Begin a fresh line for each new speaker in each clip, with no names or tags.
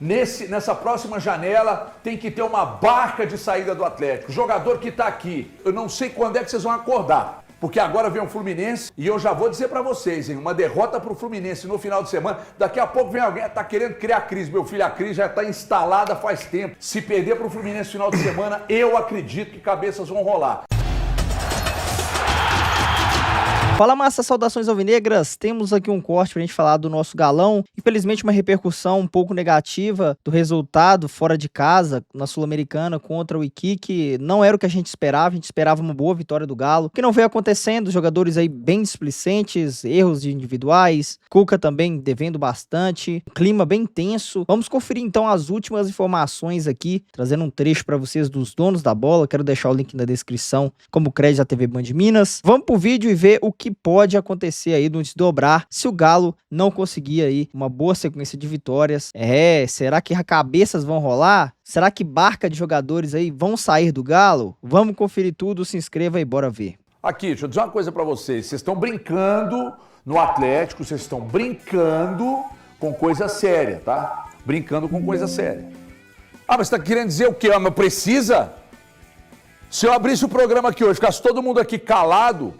Nessa próxima janela tem que ter uma barca de saída do Atlético. O jogador que está aqui, eu não sei quando é que vocês vão acordar. Porque agora vem o Fluminense e eu já vou dizer pra vocês, hein, uma derrota pro Fluminense no final de semana, daqui a pouco vem alguém, tá querendo criar crise. Meu filho, a crise já tá instalada faz tempo. Se perder pro Fluminense no final de semana, eu acredito que cabeças vão rolar.
Fala, massa, saudações alvinegras. Temos aqui um corte pra gente falar do nosso galão. Infelizmente, uma repercussão um pouco negativa do resultado fora de casa na Sul-Americana contra o Iquique. Não era o que a gente esperava uma boa vitória do Galo. O que não veio acontecendo, jogadores aí bem displicentes, erros individuais, Cuca também devendo bastante, clima bem tenso. Vamos conferir então as últimas informações aqui, trazendo um trecho pra vocês dos donos da bola. Quero deixar o link na descrição, como crédito da TV Band Minas. Vamos pro vídeo e ver o que pode acontecer aí no desdobrar se o Galo não conseguir aí uma boa sequência de vitórias. Será que cabeças vão rolar? Será que barca de jogadores aí vão sair do Galo? Vamos conferir tudo, se inscreva e bora ver.
Aqui, deixa eu dizer uma coisa pra vocês. Vocês estão brincando no Atlético, vocês estão brincando com coisa séria, tá? Brincando com coisa séria. Ah, mas você tá querendo dizer o quê? Ah, mas precisa? Se eu abrisse o programa aqui hoje, ficasse todo mundo aqui calado,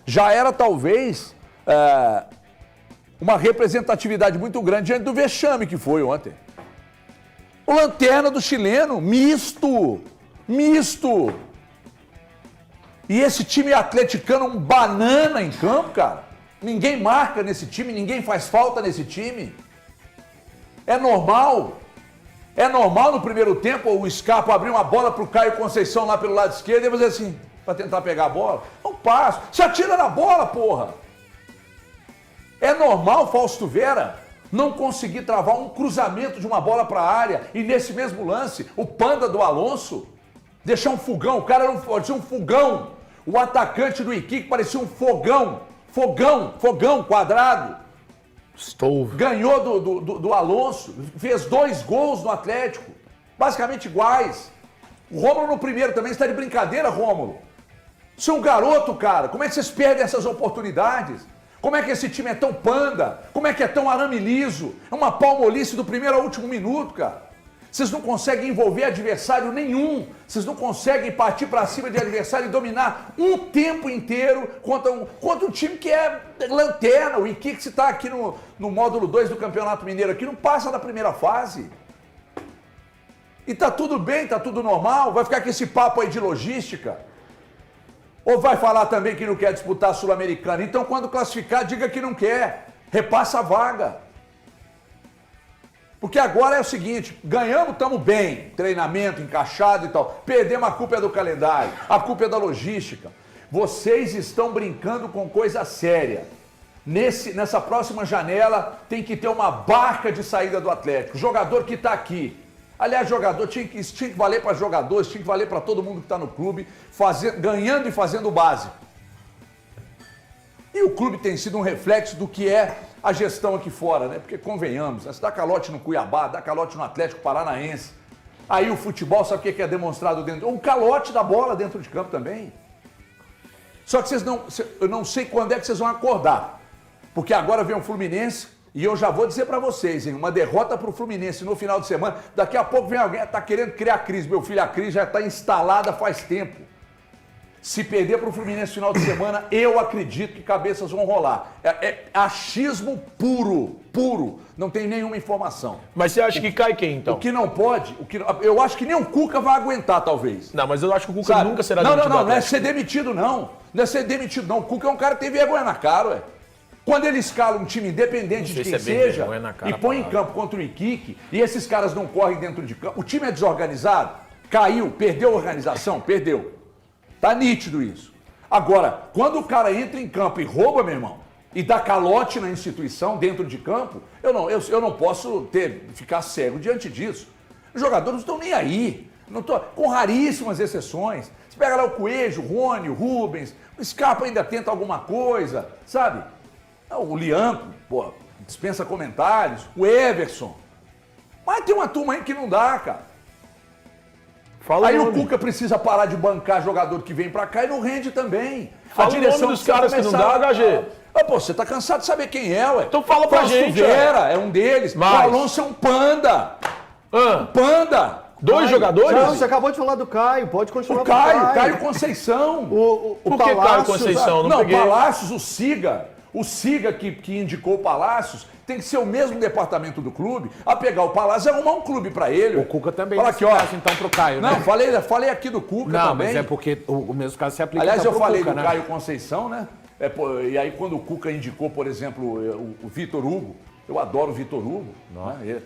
já era talvez uma representatividade muito grande diante do vexame que foi ontem. O lanterna do chileno, misto. E esse time atleticano, um banana em campo, cara. Ninguém marca nesse time, ninguém faz falta nesse time. É normal. É normal no primeiro tempo o Scarpa abrir uma bola pro Caio Conceição lá pelo lado esquerdo e fazer assim, para tentar pegar a bola. Não passa. Se atira na bola, porra. É normal, Fausto Vera, não conseguir travar um cruzamento de uma bola para a área e nesse mesmo lance, o panda do Alonso deixar um fogão. O cara parecia um fogão. O atacante do Iquique parecia um fogão. Fogão quadrado.
Stove.
Ganhou do Alonso, fez 2 gols no Atlético, basicamente iguais. O Rômulo no primeiro também está de brincadeira, Rômulo. Você é um garoto, cara. Como é que vocês perdem essas oportunidades? Como é que esse time é tão panda? Como é que é tão arame liso? É uma palmolice do primeiro ao último minuto, cara. Vocês não conseguem envolver adversário nenhum. Vocês não conseguem partir para cima de adversário e dominar um tempo inteiro contra um time que é lanterna. O Iquique, se está aqui no módulo 2 do Campeonato Mineiro, aqui não passa da primeira fase. E tá tudo bem, tá tudo normal. Vai ficar com esse papo aí de logística? Ou vai falar também que não quer disputar a Sul-Americana? Então, quando classificar, diga que não quer. Repassa a vaga. Porque agora é o seguinte, ganhamos, estamos bem. Treinamento, encaixado e tal. Perdemos, a culpa é do calendário. A culpa é da logística. Vocês estão brincando com coisa séria. Nessa próxima janela, tem que ter uma barca de saída do Atlético. O jogador que está aqui. Aliás, jogador, tinha que valer para jogadores, tinha que valer para todo mundo que está no clube, ganhando e fazendo o básico. E o clube tem sido um reflexo do que é a gestão aqui fora, né? Porque convenhamos, se dá calote no Cuiabá, dá calote no Atlético Paranaense. Aí o futebol, sabe o que é demonstrado dentro? Um calote da bola dentro de campo também. Só que eu não sei quando é que vocês vão acordar. Porque agora vem o Fluminense. E eu já vou dizer pra vocês, hein, uma derrota pro Fluminense no final de semana, daqui a pouco vem alguém, tá querendo criar crise. Meu filho, a crise já tá instalada faz tempo. Se perder pro Fluminense no final de semana, eu acredito que cabeças vão rolar. É achismo puro. Não tem nenhuma informação.
Mas você acha que cai quem, então?
O que não pode, eu acho que nem o Cuca vai aguentar, talvez.
Não, mas eu acho que o Cuca nunca será demitido.
Não é ser demitido, não. Não é ser demitido, não. O Cuca é um cara que tem vergonha na cara, ué. Quando ele escala um time independente de quem seja e põe em campo contra o Iquique e esses caras não correm dentro de campo, o time é desorganizado, caiu, perdeu a organização, perdeu. Tá nítido isso. Agora, quando o cara entra em campo e rouba, meu irmão, e dá calote na instituição dentro de campo, eu não posso ficar cego diante disso. Os jogadores não estão nem aí, com raríssimas exceções. Você pega lá o Coelho, o Rony, o Rubens, o Scarpa ainda tenta alguma coisa, sabe? O Lianco, pô, dispensa comentários. O Everson. Mas tem uma turma aí que não dá, cara. Aí o Cuca precisa parar de bancar jogador que vem pra cá e não rende também.
Fala a direção dos caras que não dá, HG.
Pô, você tá cansado de saber quem é, ué.
Então fala pra gente.
Vera é um deles.
Mas...
O Alonso é um panda. Panda!
Dois jogadores?
Não, você acabou de falar do Caio, pode continuar
O
com o
Caio Conceição.
Por que Caio Conceição?
Não,
peguei.
Palácios, o Siga que indicou o Palácios, tem que ser o mesmo departamento do clube a pegar o Palácio e arrumar um clube pra ele.
O Cuca também,
Fala aqui, ó.
caso, então, pro Caio,
Não,
né?
falei aqui do Cuca
Não,
também.
mas é porque o mesmo caso se aplica
Aliás,
então
eu
pro
falei
Cuca,
do
né?
Caio Conceição, né? E aí quando o Cuca indicou, por exemplo, o Vitor Hugo, eu adoro o Vitor Hugo. Né?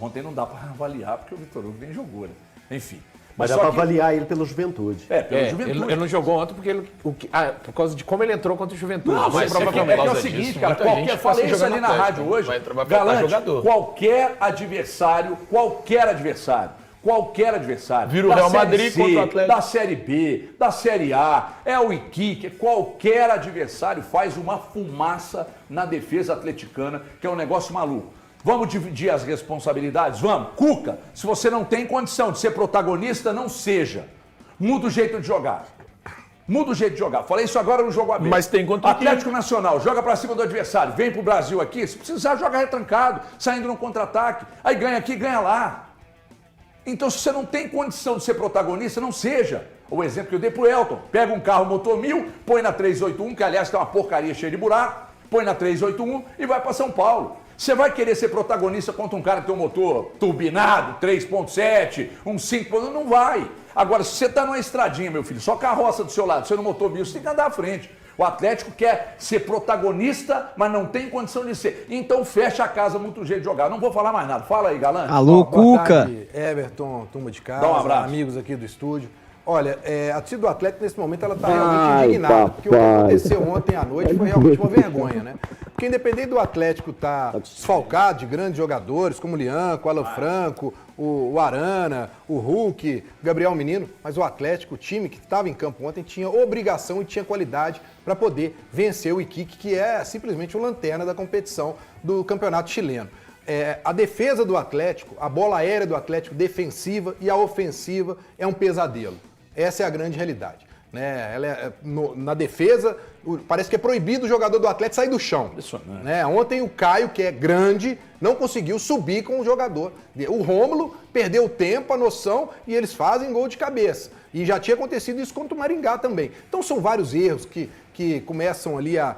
Ontem não dá pra avaliar porque o Vitor Hugo nem jogou, né? Enfim.
Mas dá
só
pra
que-
avaliar ele pela juventude.
pela juventude.
Ele não jogou ontem porque por causa de como ele entrou contra o Juventude.
Não, mas é que é o
causa
seguinte,
disso,
cara,
muita gente
qualquer, falei
passa
isso ali
jogando
na
Atlético,
rádio
né?
hoje,
Vai faltar
Galante,
jogador.
qualquer adversário,
Vira o
da
Real
Série
Madrid
C,
contra o Atlético.
da Série B, da Série A, é o Iquique, qualquer adversário faz uma fumaça na defesa atleticana, que é um negócio maluco. Vamos dividir as responsabilidades? Vamos. Cuca, se você não tem condição de ser protagonista, não seja. Muda o jeito de jogar. Muda o jeito de jogar. Falei isso agora no jogo aberto.
Mas tem contra o
Atlético Nacional, joga pra cima do adversário, vem pro Brasil aqui, se precisar, joga retrancado, saindo no contra-ataque. Aí ganha aqui, ganha lá. Então, se você não tem condição de ser protagonista, não seja. O exemplo que eu dei pro Elton. Pega um carro motor 1000, põe na 381, que aliás tem uma porcaria cheia de buraco, põe na 381 e vai pra São Paulo. Você vai querer ser protagonista contra um cara que tem um motor turbinado, 3.7, um 5, não vai. Agora, se você tá numa estradinha, meu filho, só carroça do seu lado, você no motor 1000, você tem que andar à frente. O Atlético quer ser protagonista, mas não tem condição de ser. Então fecha a casa, muito jeito de jogar. Não vou falar mais nada. Fala aí, Galante.
Alô,
Boa
Cuca.
tarde, Everton, turma de casa,
Dá um abraço.
amigos aqui do estúdio. Olha, a torcida do Atlético nesse momento ela está realmente indignada, porque o que aconteceu ontem à noite foi realmente uma vergonha, né? Porque independente do Atlético estar desfalcado de grandes jogadores, como o Lianco, o Alan Franco, o Arana, o Hulk, o Gabriel Menino, mas o Atlético, o time que estava em campo ontem, tinha obrigação e tinha qualidade para poder vencer o Iquique, que é simplesmente o lanterna da competição do campeonato chileno. A defesa do Atlético, a bola aérea do Atlético defensiva e a ofensiva é um pesadelo. Essa é a grande realidade. Né? Na defesa, parece que é proibido o jogador do Atlético sair do chão. Né? Ontem o Caio, que é grande, não conseguiu subir com o jogador. O Rômulo perdeu o tempo, a noção, e eles fazem gol de cabeça. E já tinha acontecido isso contra o Maringá também. Então são vários erros que começam ali a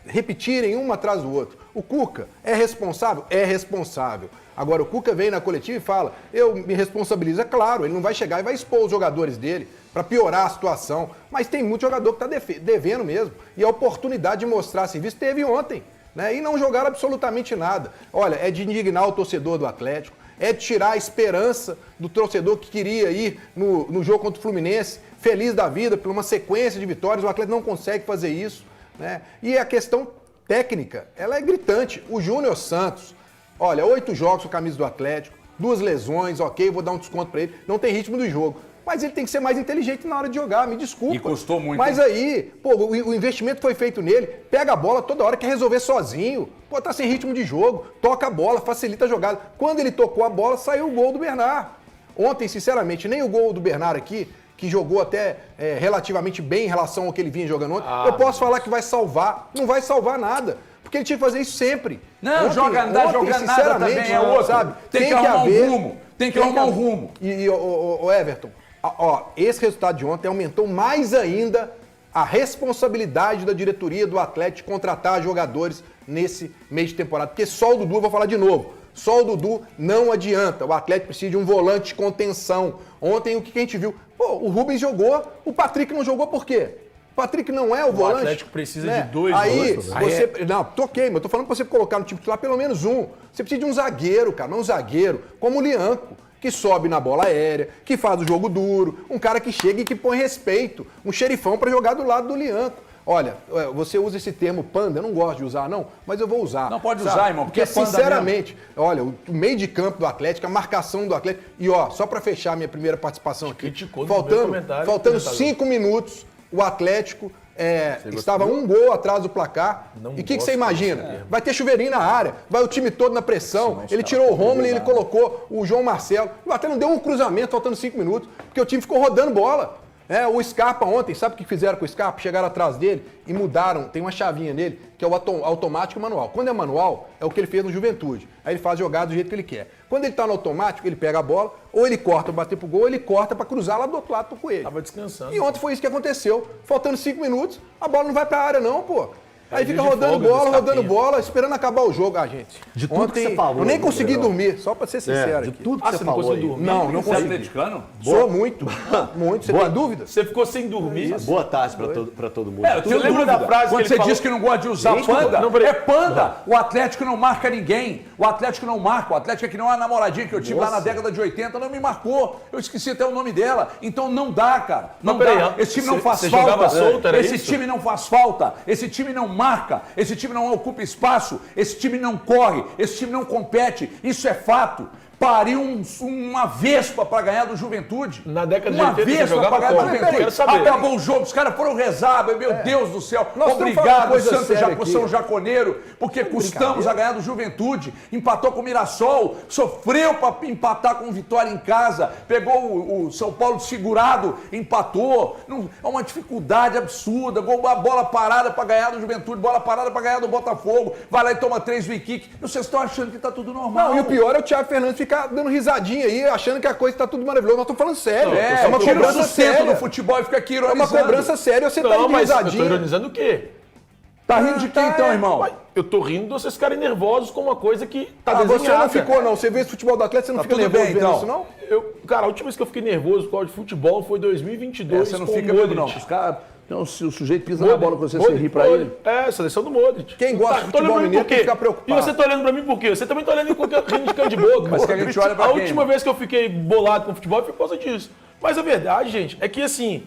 repetirem um atrás do outro. O Cuca é responsável? É responsável. Agora, o Cuca vem na coletiva e fala, eu me responsabilizo. É claro, ele não vai chegar e vai expor os jogadores dele para piorar a situação. Mas tem muito jogador que está devendo mesmo. E a oportunidade de mostrar serviço teve ontem. Né? E não jogaram absolutamente nada. Olha, é de indignar o torcedor do Atlético, é de tirar a esperança do torcedor que queria ir no jogo contra o Fluminense, feliz da vida, por uma sequência de vitórias. O Atlético não consegue fazer isso. Né? E a questão técnica, ela é gritante. O Júnior Santos, olha, 8 jogos com a camisa do Atlético, 2 lesões, ok, vou dar um desconto pra ele, não tem ritmo do jogo. Mas ele tem que ser mais inteligente na hora de jogar, me desculpa.
E custou muito.
Mas aí, pô, o investimento foi feito nele, pega a bola toda hora, quer resolver sozinho. Pô, tá sem ritmo de jogo, toca a bola, facilita a jogada. Quando ele tocou a bola, saiu o gol do Bernard. Ontem, sinceramente, nem o gol do Bernard aqui, que jogou até relativamente bem em relação ao que ele vinha jogando ontem, eu posso falar que vai salvar. Não vai salvar nada. Porque ele tinha que fazer isso sempre.
Não, joga nada também, é outro.
Sabe?
Tem que arrumar um rumo. Tem que arrumar um rumo.
E o Everton, esse resultado de ontem aumentou mais ainda a responsabilidade da diretoria do Atlético de contratar jogadores nesse mês de temporada. Porque só o Dudu, eu vou falar de novo, só o Dudu não adianta. O Atlético precisa de um volante de contenção. Ontem, o que a gente viu? Pô, o Rubens jogou, o Patrick não jogou por quê? O Patrick não é o volante.
O Atlético precisa
né?
de dois
Aí,
volantes.
você... Não, toquei, mas eu tô falando pra você colocar no time titular pelo menos um. Você precisa de um zagueiro, cara, não um zagueiro, como o Lianco, que sobe na bola aérea, que faz o jogo duro, um cara que chega e que põe respeito, um xerifão pra jogar do lado do Lianco. Olha, você usa esse termo panda, eu não gosto de usar, não, mas eu vou usar.
Não pode usar, irmão, porque é panda
sinceramente, olha, o meio de campo do Atlético, a marcação do Atlético, e só pra fechar minha primeira participação aqui,
criticou no primeiro comentário,
faltando 5 minutos, o Atlético estava um gol atrás do placar.
Não
e o que você
gosto
imagina? Vai ter chuveirinho na área, vai o time todo na pressão. Ele tirou o Romulo e ele colocou o João Marcelo. O Atlético não deu um cruzamento faltando 5 minutos, porque o time ficou rodando bola. O Scarpa ontem, sabe o que fizeram com o Scarpa? Chegaram atrás dele e mudaram, tem uma chavinha nele, que é o automático e manual. Quando é manual, é o que ele fez no Juventude. Aí ele faz jogar do jeito que ele quer. Quando ele tá no automático, ele pega a bola, ou ele corta pra bater pro gol, ou ele corta pra cruzar lá do outro lado pro Coelho.
Tava descansando.
E ontem foi isso que aconteceu. Faltando 5 minutos, a bola não vai pra área não, pô. Aí fica
dia de
rodando
folga,
bola,
desse
rodando
capinha.
bola, esperando acabar o jogo, gente.
De tudo que você falou,
eu nem
né,
consegui
Gabriel?
dormir, só pra ser sincero
De
aqui.
tudo que você
você não
falou
conseguiu
aí.
dormir?
Não, não
Você é
consegui.
atleticano?
Sou muito, muito. Você tem dúvida?
Você ficou sem dormir?
Boa tarde pra todo mundo.
É, eu tenho
lembra
dúvida.
da frase que
Quando
ele
você
falou?
diz que não gosta de usar
Gente,
panda,
não, peraí.
é panda. O Atlético não marca ninguém. O Atlético não marca. O Atlético é que não é a namoradinha que eu tive lá na década de 80, não me marcou. Eu esqueci até o nome dela. Então não dá, cara. Não
Mas peraí,
dá. Esse time não faz
você
falta.
jogava solto, era
Esse
isso?
time não faz falta. Esse time não marca. Esse time não ocupa espaço. Esse time não corre. Esse time não compete. Isso é fato. Pariu uma vespa pra ganhar do Juventude.
Na década de
uma
80 você
vespa
jogava
pra ganhar do
como?
Juventude.
Quero saber.
Acabou o jogo, os caras foram rezar, meu Deus do céu.
Nós estamos falando
Obrigado,
coisa
Santo
séria aqui.
São Jaconeiro, porque custamos a ganhar do Juventude. Empatou com o Mirassol, sofreu para empatar com o Vitória em casa, pegou o São Paulo segurado, empatou. É uma dificuldade absurda. A bola parada para ganhar do Juventude, bola parada para ganhar do Botafogo. Vai lá e toma 3 free kick. Vocês estão achando que tá tudo normal.
Não, e o pior é o Thiago Fernandes ficar dando risadinha aí, achando que a coisa tá tudo maravilhoso. Nós estamos falando sério.
É uma
cobrança
cobrança sustento
séria.
no futebol e fica aqui
É
ironizando.
uma cobrança séria, você tá
Não,
indo
mas eu tô
risadinha.
ironizando o quê?
Tá rindo de quem então, irmão?
Uai, eu tô rindo de vocês ficarem nervosos com uma coisa que tá
Você
desenhada.
não ficou, não. Você vê esse futebol do Atlético, você não
Tá
fica
tudo
nervoso
bem,
vendo
então?
isso, não?
Cara, a última vez que eu fiquei nervoso por causa de futebol foi 2022
Você não
com
fica
o
mesmo,
Modric.
não. Os caras. Então, se o sujeito pisa na bola com você, você
Modric,
ri pra ele.
É, seleção do Modric.
Quem gosta de
tô
futebol
olhando pra mim
mineiro
por
tem
quê?
que ficar preocupado.
E você tá olhando pra mim por quê? Você também tá olhando rindo de cano de boca.
Mas que a gente olha pra
A
quem,
última
irmão?
vez que eu fiquei bolado com futebol foi por causa disso. Mas a verdade, gente, é que assim,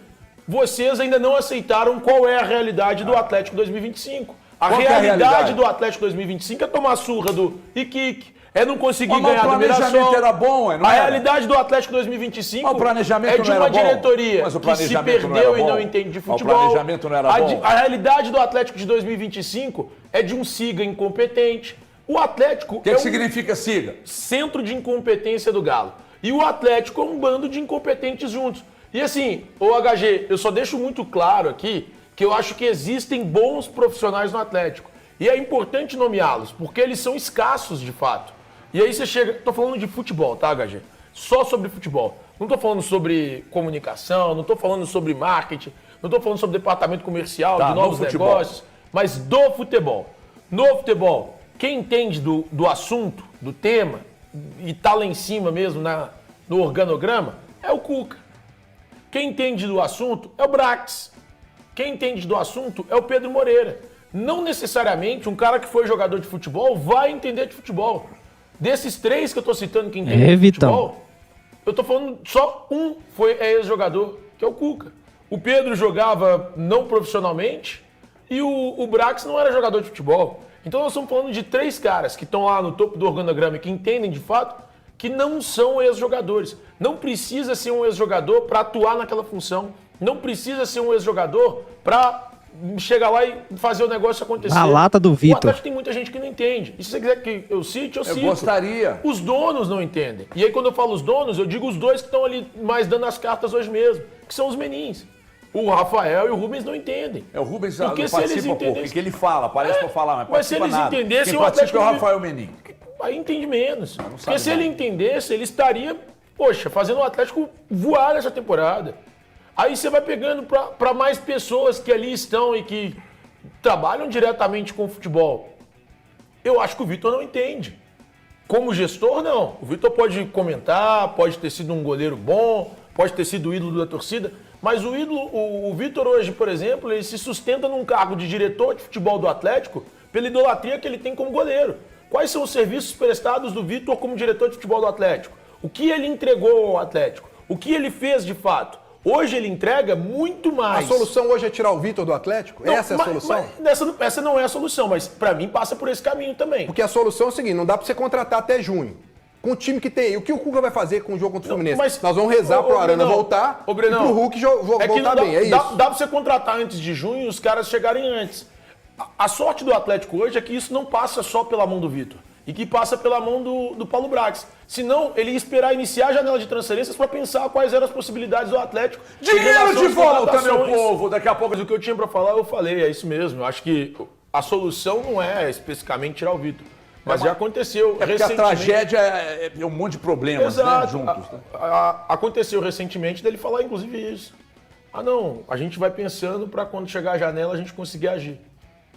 vocês ainda não aceitaram qual é a realidade do Atlético 2025. A
Qual que é a
realidade
realidade?
do Atlético 2025 é tomar surra do Iquique, é não conseguir
Mas
ganhar
o
do
planejamento
Mirassol.
era bom, não
A
era?
realidade do Atlético 2025
Mas o planejamento
é de
não
uma
era bom?
diretoria
Mas o
que se
planejamento não
perdeu
era
e
bom?
não entende de
Mas o
futebol.
planejamento não era bom?
A realidade do Atlético de 2025 é de um Siga incompetente. O Atlético
O que,
é
que
um
significa siga?
centro de incompetência do Galo. E o Atlético é um bando de incompetentes juntos. E assim, ô HG, eu só deixo muito claro aqui que eu acho que existem bons profissionais no Atlético. E é importante nomeá-los, porque eles são escassos de fato. E aí você chega... Tô falando de futebol, tá, HG? Só sobre futebol. Não tô falando sobre comunicação, não tô falando sobre marketing, não tô falando sobre departamento comercial,
Tá,
de novos
no futebol.
negócios, mas do futebol. No futebol, quem entende do assunto, do tema, e tá lá em cima mesmo no organograma, é o Cuca. Quem entende do assunto é o Brax. Quem entende do assunto é o Pedro Moreira. Não necessariamente um cara que foi jogador de futebol vai entender de futebol. Desses 3 que eu tô citando que entende de
Vitão.
futebol, eu tô falando só um é ex-jogador, que é o Cuca. O Pedro jogava não profissionalmente e o Brax não era jogador de futebol. Então nós estamos falando de 3 caras que estão lá no topo do organograma e que entendem de fato que não são ex-jogadores. Não precisa ser um ex-jogador para atuar naquela função. Não precisa ser um ex-jogador para chegar lá e fazer o negócio acontecer.
Na lata do
O
Vitor.
Atlético tem muita gente que não entende. E se você quiser que eu cite, eu cito.
gostaria.
Os donos não entendem. E aí quando eu falo os donos, eu digo os 2 que estão ali mais dando as cartas hoje mesmo, que são os menins. O Rafael e o Rubens não entendem.
É, o Rubens
Porque
não
se eles
participa pouco. O
entendessem-
que ele fala, parece pra falar, mas
Mas se
participa
eles
nada.
entendessem,
Quem
o
participa é o
Atlético
Rafael Menin.
Aí entende menos.
sabe
Porque se
nada.
ele entendesse, ele estaria, poxa, fazendo o Atlético voar nessa temporada. Aí você vai pegando para mais pessoas que ali estão e que trabalham diretamente com o futebol. Eu acho que o Vitor não entende. Como gestor, não. O Vitor pode comentar, pode ter sido um goleiro bom, pode ter sido o ídolo da torcida, mas o Vitor hoje, por exemplo, ele se sustenta num cargo de diretor de futebol do Atlético pela idolatria que ele tem como goleiro. Quais são os serviços prestados do Vitor como diretor de futebol do Atlético? O que ele entregou ao Atlético? O que ele fez de fato? Hoje ele entrega muito
A
mais.
solução hoje é tirar o Vitor do Atlético?
Não,
Essa é a solução?
mas essa não é a solução, mas pra mim passa por esse caminho também.
Porque a solução é o seguinte, não dá pra você contratar até junho. Com o time que tem aí. O que o Cuca vai fazer com o jogo contra o Fluminense?
mas-
Nós vamos rezar pro Arana
Brenão,
voltar
ô, Brenão,
e pro Hulk
É que não
voltar
dá,
bem. É
dá,
isso.
dá pra você contratar antes de junho e os caras chegarem antes. A sorte do Atlético hoje é que isso não passa só pela mão do Vitor. E que passa pela mão do Paulo Brax. Senão, ele ia esperar iniciar a janela de transferências para pensar quais eram as possibilidades do Atlético. em
Dinheiro
relação
de
às
volta, meu
contratações.
povo! Daqui a pouco
Mas o que eu tinha para falar, eu falei. É isso mesmo. Eu acho que a solução não é especificamente tirar o Vitor. Mas já aconteceu
É porque a
recentemente.
tragédia é um monte de problemas, né,
Exato.
juntos. né?
Aconteceu recentemente dele falar, inclusive, isso. Ah, não, a gente vai pensando para quando chegar a janela a gente conseguir agir.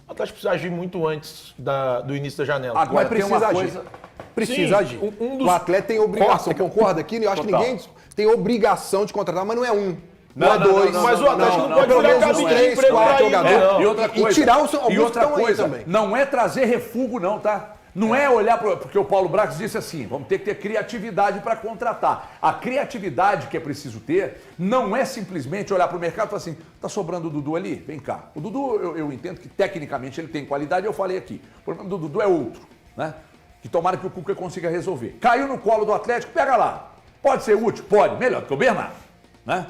O Atlético precisa agir muito antes do início da janela.
Agora
Mas
tem uma
precisa
coisa...
agir. Precisa
Sim,
agir. O atleta tem obrigação, concorda aqui? Eu acho que
Total.
ninguém tem obrigação de contratar, mas não é um. Não,
Não,
é
não,
dois.
não,
Mas o Atlético não pode
pelo
virar
menos
cabide
uns
de
3,
emprego
4
pra ele,
jogadores.
não.
E outra coisa,
tirar alguns que estão aí também.
não é trazer refúgio não, tá? Não é olhar porque o Paulo Brax disse assim, vamos ter que ter criatividade para contratar. A criatividade que é preciso ter não é simplesmente olhar para o mercado e falar assim, tá sobrando o Dudu ali? Vem cá. O Dudu, eu entendo que tecnicamente ele tem qualidade, eu falei aqui. O problema do Dudu é outro, né? Que tomara que o Cuca consiga resolver. Caiu no colo do Atlético, pega lá. Pode ser útil? Pode. Melhor do que o Bernardo, né?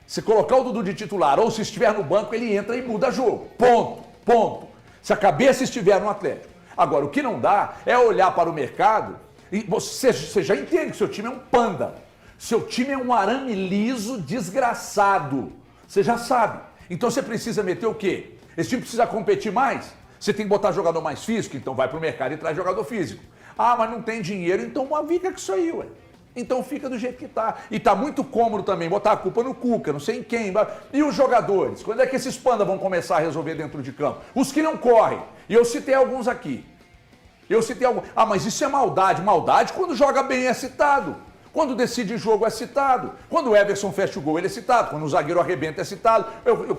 Se colocar o Dudu de titular ou se estiver no banco, ele entra e muda jogo. Ponto. Ponto. Se a cabeça estiver no Atlético. Agora, o que não dá é olhar para o mercado e você já entende que seu time é um panda. Seu time é um arame liso desgraçado. Você já sabe. Então você precisa meter o quê? Esse time precisa competir mais? Você tem que botar jogador mais físico? Então vai para o mercado e traz jogador físico. Ah, mas não tem dinheiro, então fica com isso aí, ué. Então fica do jeito que tá. E tá muito cômodo também botar a culpa no Cuca, não sei em quem. E os jogadores? Quando é que esses pandas vão começar a resolver dentro de campo? Os que não correm. E eu citei alguns aqui. Ah, mas isso é maldade. Maldade quando joga bem é citado. Quando decide jogo é citado. Quando o Everson fecha o gol ele é citado. Quando o zagueiro arrebenta é citado.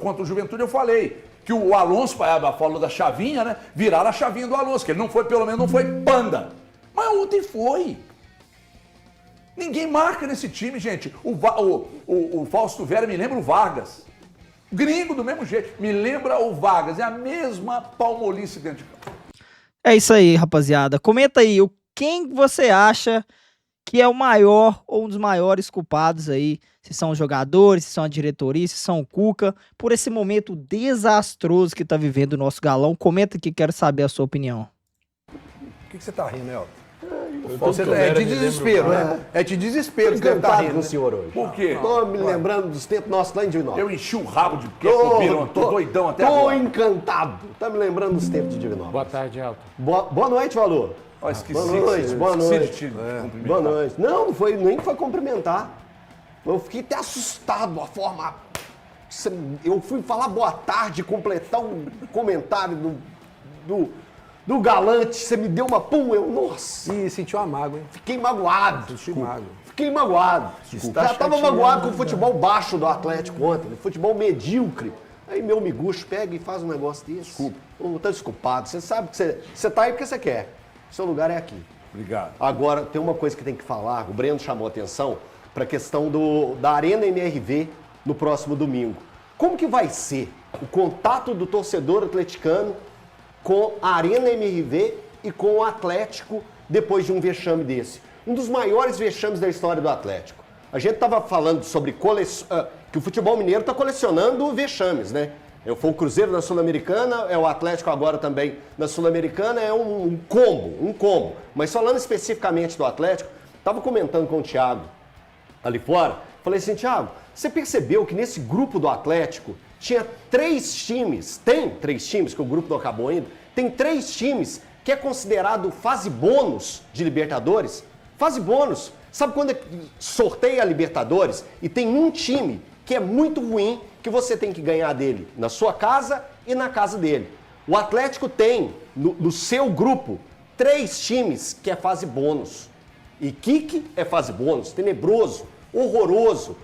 Contra o Juventude eu falei que o Alonso, falou da chavinha, né? Viraram a chavinha do Alonso, que ele não foi, pelo menos não foi panda. Mas ontem foi. Ninguém marca nesse time, gente. O Fausto Vera me lembra o Vargas. Gringo do mesmo jeito. Me lembra o Vargas. É a mesma palmolice dentro de campo.
É isso aí, rapaziada. Comenta aí, quem você acha que é o maior ou um dos maiores culpados aí, se são os jogadores, se são a diretoria, se são o Cuca, por esse momento desastroso que tá vivendo o nosso galão. Comenta aqui, quero saber a sua opinião.
Por que você tá rindo, Elton?
Você
É de desespero, né? É de desespero que você tá
Encantado
rindo.
com o senhor hoje.
Por quê?
Tô me lembrando dos tempos nossos lá em Divinópolis.
Eu enchi o rabo de Pirão, tô doidão até
Tô
agora.
encantado. Tá me lembrando dos tempos de Divinópolis.
Boa tarde, Elton.
Boa noite, Valor.
Ó, esqueci.
Boa noite.
Esqueci de te cumprimentar.
Boa noite. Não foi, nem foi cumprimentar. Eu fiquei até assustado a forma... Eu fui falar boa tarde, completar um comentário do Galante, você me deu uma pum, nossa,
Ih, sentiu uma mágoa, hein?
fiquei magoado.
Sentiu mágoa.
Fiquei magoado.
Está
Já estava
chateado,
magoado com o futebol baixo do Atlético ontem, o futebol medíocre. Aí meu miguxo pega e faz um negócio desse. Desculpa. Tá desculpado. Você sabe que você tá aí porque você quer. Seu lugar é aqui.
Obrigado.
Agora, tem uma coisa que tem que falar, o Breno chamou a atenção, para a questão da Arena MRV no próximo domingo. Como que vai ser o contato do torcedor atleticano com a Arena MRV e com o Atlético depois de um vexame desse? Um dos maiores vexames da história do Atlético. A gente estava falando sobre que o futebol mineiro está colecionando vexames, né? Foi o Cruzeiro na Sul-Americana, é o Atlético agora também na Sul-Americana, é um combo. Mas falando especificamente do Atlético, estava comentando com o Thiago ali fora, falei assim, Thiago, você percebeu que nesse grupo do Atlético tinha 3 times, tem 3 times, que o grupo não acabou ainda, tem 3 times que é considerado fase bônus de Libertadores? Fase bônus. Sabe quando sorteia a Libertadores e tem um time que é muito ruim, que você tem que ganhar dele na sua casa e na casa dele? O Atlético tem, no seu grupo, 3 times que é fase bônus. E Kiki é fase bônus, tenebroso, horroroso,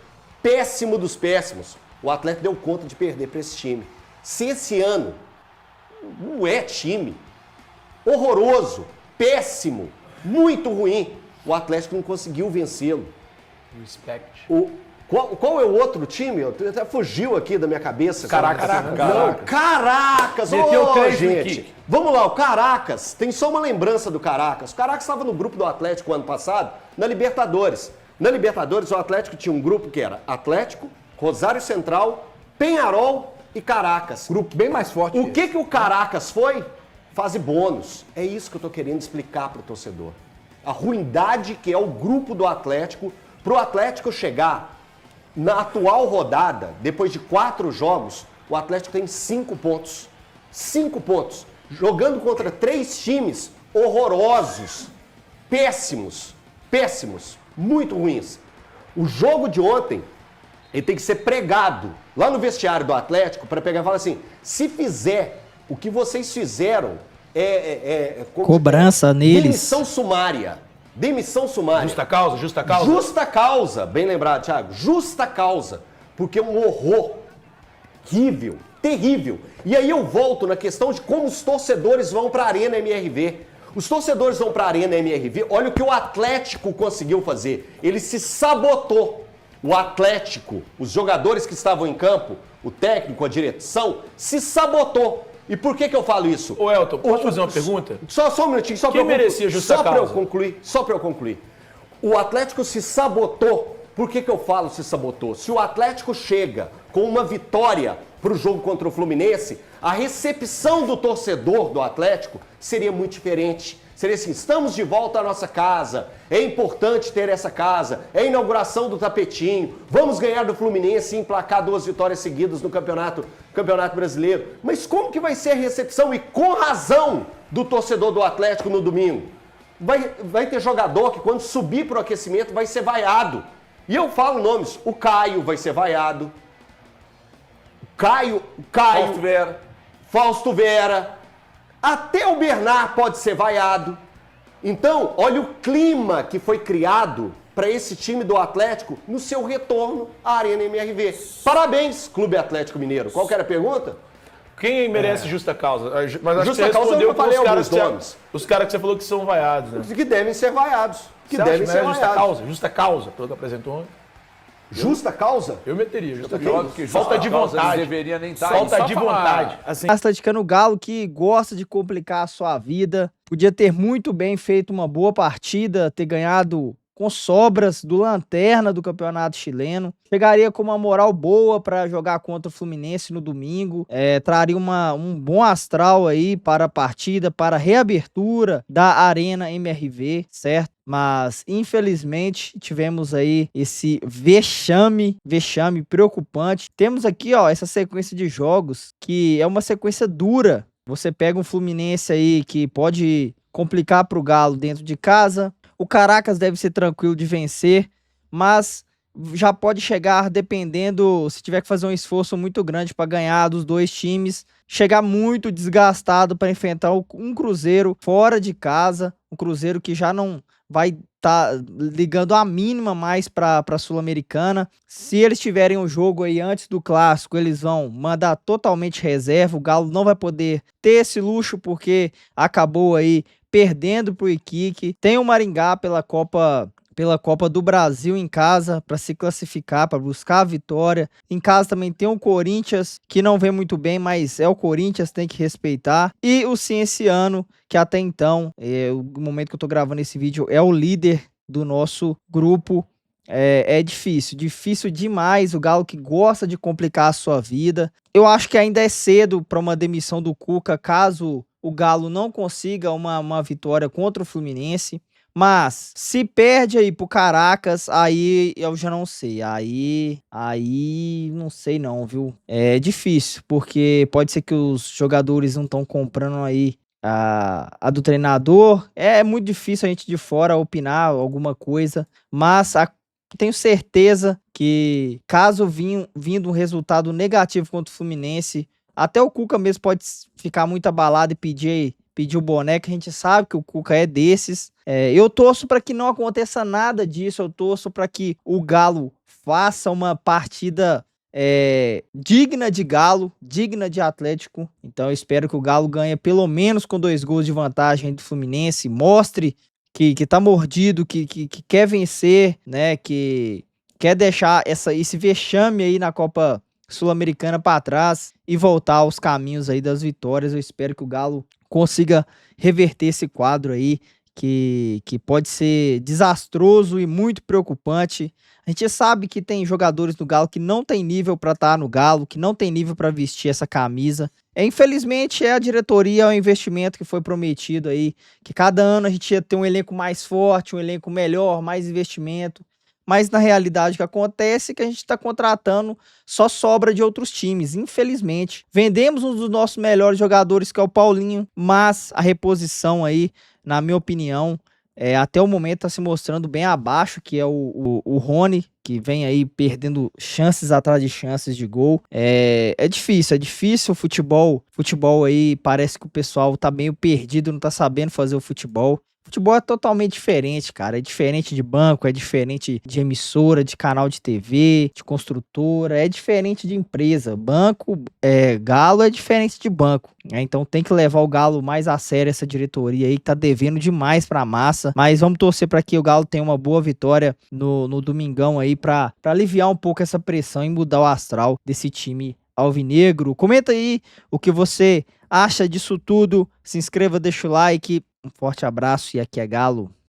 péssimo dos péssimos. O Atlético deu conta de perder para esse time. Se esse ano não é time, horroroso, péssimo, muito ruim, o Atlético não conseguiu vencê-lo.
Respect.
Qual é o outro time? Até fugiu aqui da minha cabeça.
Caracas.
Não, Caracas!
Meteu 3
gente.
free kick.
Vamos lá, o Caracas. Tem só uma lembrança do Caracas. O Caracas estava no grupo do Atlético ano passado, na Libertadores. Na Libertadores, o Atlético tinha um grupo que era Atlético, Rosário Central, Peñarol e Caracas.
Grupo bem mais forte.
O que o Caracas foi? Fase bônus. É isso que eu estou querendo explicar para o torcedor. A ruindade que é o grupo do Atlético, para o Atlético chegar na atual rodada, depois de 4 jogos, o Atlético tem 5 pontos. 5 pontos. Jogando contra 3 times horrorosos, péssimos, muito ruins. O jogo de ontem, ele tem que ser pregado lá no vestiário do Atlético para pegar e falar assim, se fizer o que vocês fizeram,
cobrança neles.
Demissão sumária.
Justa causa?
Justa causa, bem lembrado, Thiago. Justa causa. Porque é um horror horrível, terrível. E aí eu volto na questão de como os torcedores vão para a Arena MRV. Os torcedores vão para a Arena MRV, olha o que o Atlético conseguiu fazer. Ele se sabotou. O Atlético, os jogadores que estavam em campo, o técnico, a direção, se sabotou. E por que eu falo isso?
Ô Elton, posso fazer uma pergunta?
Só um minutinho, só para eu
merecia justa causa?
Só para eu concluir. O Atlético se sabotou. Por que eu falo se sabotou? Se o Atlético chega com uma vitória para o jogo contra o Fluminense, a recepção do torcedor do Atlético seria muito diferente. Seria assim, estamos de volta à nossa casa, é importante ter essa casa, é a inauguração do tapetinho, vamos ganhar do Fluminense e emplacar 2 vitórias seguidas no Campeonato Brasileiro. Mas como que vai ser a recepção e com razão do torcedor do Atlético no domingo? Vai ter jogador que quando subir para o aquecimento vai ser vaiado. E eu falo nomes, o Caio vai ser vaiado, Fausto Vera, até o Bernard pode ser vaiado. Então, olha o clima que foi criado para esse time do Atlético no seu retorno à Arena MRV. Parabéns, Clube Atlético Mineiro. Qual que era a pergunta?
Quem merece justa causa? Mas acho
Justa
que você
causa,
respondeu
eu falei
com os caras
alguns nomes.
os caras que você falou que são vaiados, né?
Que devem ser vaiados.
Você acha que é justa causa, pelo que apresentou ontem?
Justa causa?
Eu meteria justa
Ok.
causa. Falta de vontade.
Deveria nem estar
Falta de vontade.
Assim, atleticano Galo que gosta de complicar a sua vida, podia ter muito bem feito uma boa partida, ter ganhado com sobras do Lanterna do Campeonato Chileno, chegaria com uma moral boa para jogar contra o Fluminense no domingo, traria um bom astral aí para a partida, para a reabertura da Arena MRV, certo? Mas, infelizmente, tivemos aí esse vexame preocupante. Temos aqui, ó, essa sequência de jogos que é uma sequência dura. Você pega um Fluminense aí que pode complicar para o Galo dentro de casa. O Caracas deve ser tranquilo de vencer, mas já pode chegar, dependendo, se tiver que fazer um esforço muito grande para ganhar dos dois times, chegar muito desgastado para enfrentar um Cruzeiro fora de casa, um Cruzeiro que já não vai estar ligando a mínima mais para a Sul-Americana. Se eles tiverem o jogo aí antes do Clássico, eles vão mandar totalmente reserva, o Galo não vai poder ter esse luxo porque acabou aí perdendo pro Iquique. Tem o Maringá pela Copa do Brasil em casa para se classificar, para buscar a vitória. Em casa também tem o Corinthians, que não vem muito bem, mas é o Corinthians, tem que respeitar. E o Cienciano, que até então, o momento que eu tô gravando esse vídeo, é o líder do nosso grupo. É difícil demais. O Galo que gosta de complicar a sua vida. Eu acho que ainda é cedo para uma demissão do Cuca, caso o Galo não consiga uma vitória contra o Fluminense. Mas se perde aí pro Caracas, aí eu já não sei. Aí não sei não, viu? É difícil, porque pode ser que os jogadores não estão comprando aí a do treinador. É muito difícil a gente de fora opinar alguma coisa, mas tenho certeza que caso vindo um resultado negativo contra o Fluminense, até o Cuca mesmo pode ficar muito abalado e pedir o boné, que a gente sabe que o Cuca é desses. Eu torço para que não aconteça nada disso, eu torço para que o Galo faça uma partida digna de Galo, digna de Atlético. Então eu espero que o Galo ganhe pelo menos com 2 gols de vantagem do Fluminense, mostre que tá mordido, que quer vencer, né, que quer deixar esse vexame aí na Copa Sul-Americana para trás e voltar aos caminhos aí das vitórias. Eu espero que o Galo consiga reverter esse quadro aí, que pode ser desastroso e muito preocupante. A gente sabe que tem jogadores do Galo que não tem nível para estar no Galo, que não tem nível para vestir essa camisa. Infelizmente, a diretoria, é o investimento que foi prometido aí, que cada ano a gente ia ter um elenco mais forte, um elenco melhor, mais investimento. mas na realidade o que acontece é que a gente está contratando só sobra de outros times, infelizmente. Vendemos um dos nossos melhores jogadores, que é o Paulinho, mas a reposição aí, na minha opinião, até o momento está se mostrando bem abaixo, que é o Rony, que vem aí perdendo chances atrás de chances de gol. É difícil o futebol. Futebol aí, parece que o pessoal tá meio perdido, não tá sabendo fazer o futebol. Futebol é totalmente diferente, cara. É diferente de banco, é diferente de emissora, de canal de TV, de construtora, é diferente de empresa. Galo é diferente de banco, né? Então tem que levar o Galo mais a sério, essa diretoria aí que tá devendo demais pra massa. Mas vamos torcer para que o Galo tenha uma boa vitória no domingão aí pra aliviar um pouco essa pressão e mudar o astral desse time alvinegro. Comenta aí o que você acha disso tudo. Se inscreva, deixa o like. Um forte abraço e aqui é Galo.